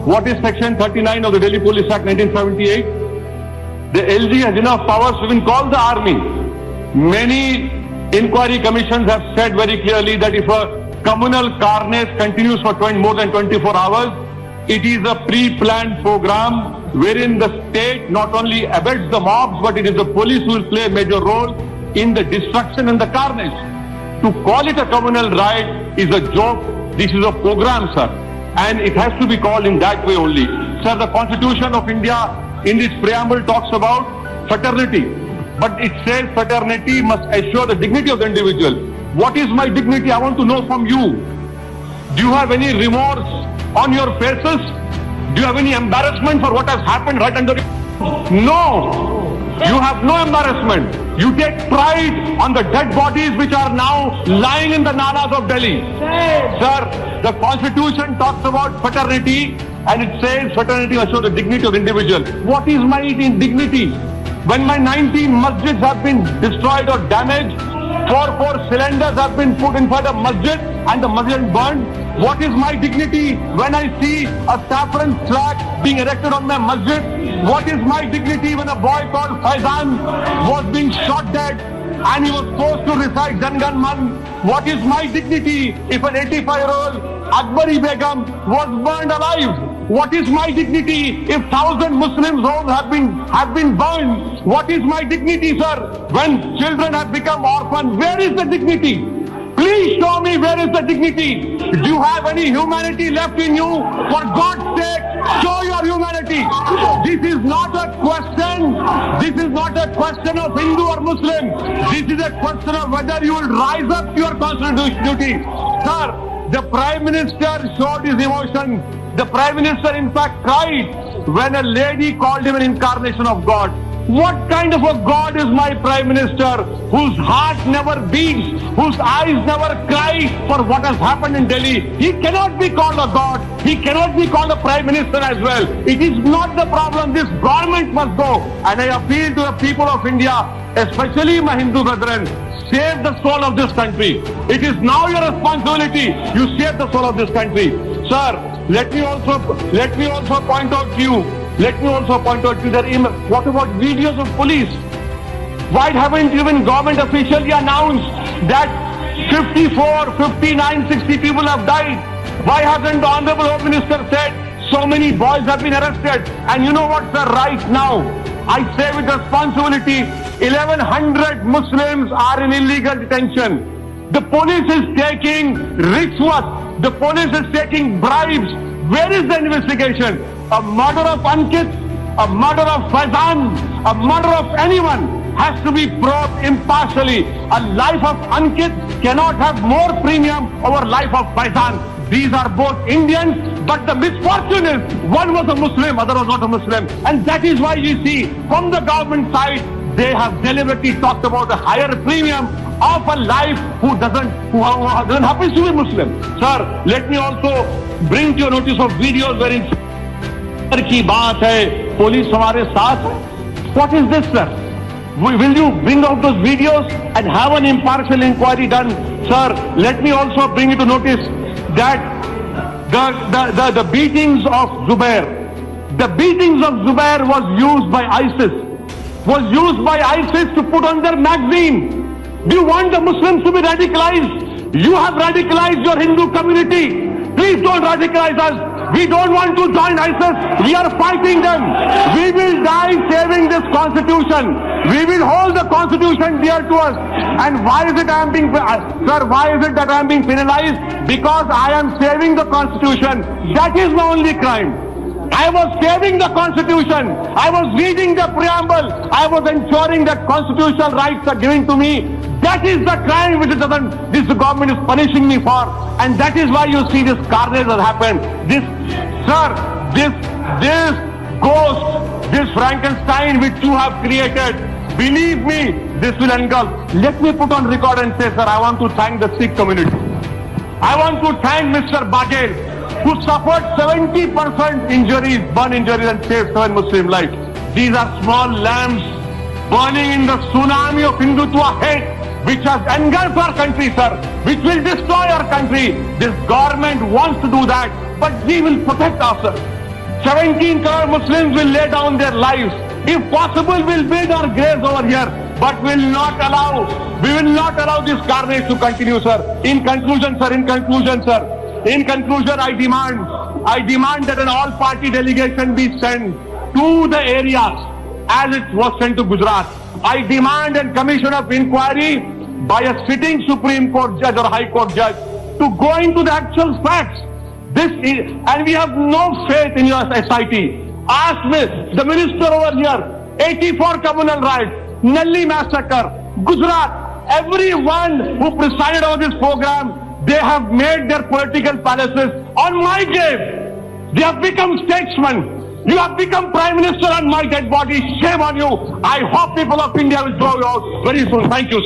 What is Section 39 of the Delhi Police Act 1978? The LG has enough powers to even call the army. Many inquiry commissions have said very clearly that if a communal carnage continues for more than 24 hours, it is a pre-planned program wherein the state not only abets the mobs, but it is the police who will play a major role in the destruction and the carnage. To call it a communal riot is a joke. This is a program, sir. And it has to be called in that way only. Sir, the Constitution of India in its preamble talks about fraternity. But it says fraternity must assure the dignity of the individual. What is my dignity? I want to know from you. Do you have any remorse on your faces? Do you have any embarrassment for what has happened right under you? No. You have no embarrassment. You take pride on the dead bodies which are now lying in the nalas of Delhi. Sir, the Constitution talks about fraternity and it says fraternity must show the dignity of the individual. What is my dignity? When my 19 masjids have been destroyed or damaged, four cylinders have been put inside a masjid and the masjid burned. What is my dignity when I see a saffron flag being erected on my masjid? What is my dignity when a boy called Faizan was being shot dead and he was forced to recite Jan Gan Man? What is my dignity if an 85-year-old Akbari Begum was burned alive? What is my dignity if 1,000 Muslims' homes have been burned? What is my dignity, sir, when children have become orphans? Where is the dignity? Please show me where is the dignity. Do you have any humanity left in you? For God's sake, show your humanity. This is not a question. This is not a question of Hindu or Muslim. This is a question of whether you will rise up to your constitutional duty. Sir, the Prime Minister showed his emotion. The Prime Minister in fact cried when a lady called him an incarnation of God. What kind of a God is my Prime Minister whose heart never beats, whose eyes never cry for what has happened in Delhi? He cannot be called a God. He cannot be called a Prime Minister as well. It is not the problem. This government must go. And I appeal to the people of India, especially my Hindu brethren, save the soul of this country. It is now your responsibility. You save the soul of this country. Sir, let me also point out to you. That what about videos of police? Why haven't even government officially announced that 54, 59, 60 people have died? Why hasn't the Honorable Home Minister said so many boys have been arrested? And you know what, sir, right now, I say with responsibility, 1,100 Muslims are in illegal detention. The police is taking rishwat. The police is taking bribes. Where is the investigation? A murder of Ankit, a murder of Faizan, a murder of anyone has to be probed impartially. A life of Ankit cannot have more premium over life of Faizan. These are both Indians, but the misfortune is one was a Muslim, other was not a Muslim. And that is why you see from the government side, they have deliberately talked about a higher premium of a life who doesn't happens to be Muslim. Sir, let me also bring to your notice of videos wherein की बात है police हमारे साथ है. What is this, sir? Will you bring out those videos and have an impartial inquiry done? Sir, let me also bring you to notice that the beatings of Zubair, was used by ISIS to put on their magazine. Do you want the Muslims to be radicalized? You have radicalized your Hindu community. Please don't radicalize us. We don't want to join ISIS. We are fighting them. We will die saving this constitution. We will hold the constitution dear to us. And why is it I am being, sir, why is it that I am being penalized? Because I am saving the constitution. That is my only crime. I was saving the constitution. I was reading the preamble. I was ensuring that constitutional rights are given to me. That is the crime which this government is punishing me for. And that is why you see this carnage has happened. This ghost, this Frankenstein which you have created, believe me, this will engulf. Let me put on record and say, sir, I want to thank the Sikh community. I want to thank Mr. Baghel, who suffered 70% injuries, burn injuries, and saved 7 Muslim lives. These are small lamps burning in the tsunami of Hindutva hate. which has engulfed our country, sir, which will destroy our country. This government wants to do that, but we will protect ourselves. 17 crore Muslims will lay down their lives. If possible, we'll build our graves over here, but we will not allow this carnage to continue, sir. In conclusion, I demand that an all-party delegation be sent to the areas as it was sent to Gujarat. I demand a commission of inquiry by a sitting Supreme Court judge or High Court judge to go into the actual facts. And we have no faith in your SIT. Ask me, the minister over here, 84 communal riots, Nelli massacre, Gujarat, everyone who presided over this program, they have made their political palaces on my grave. They have become statesmen. You have become Prime Minister on my dead body. Shame on you. I hope people of India will throw you out very soon. Thank you, sir.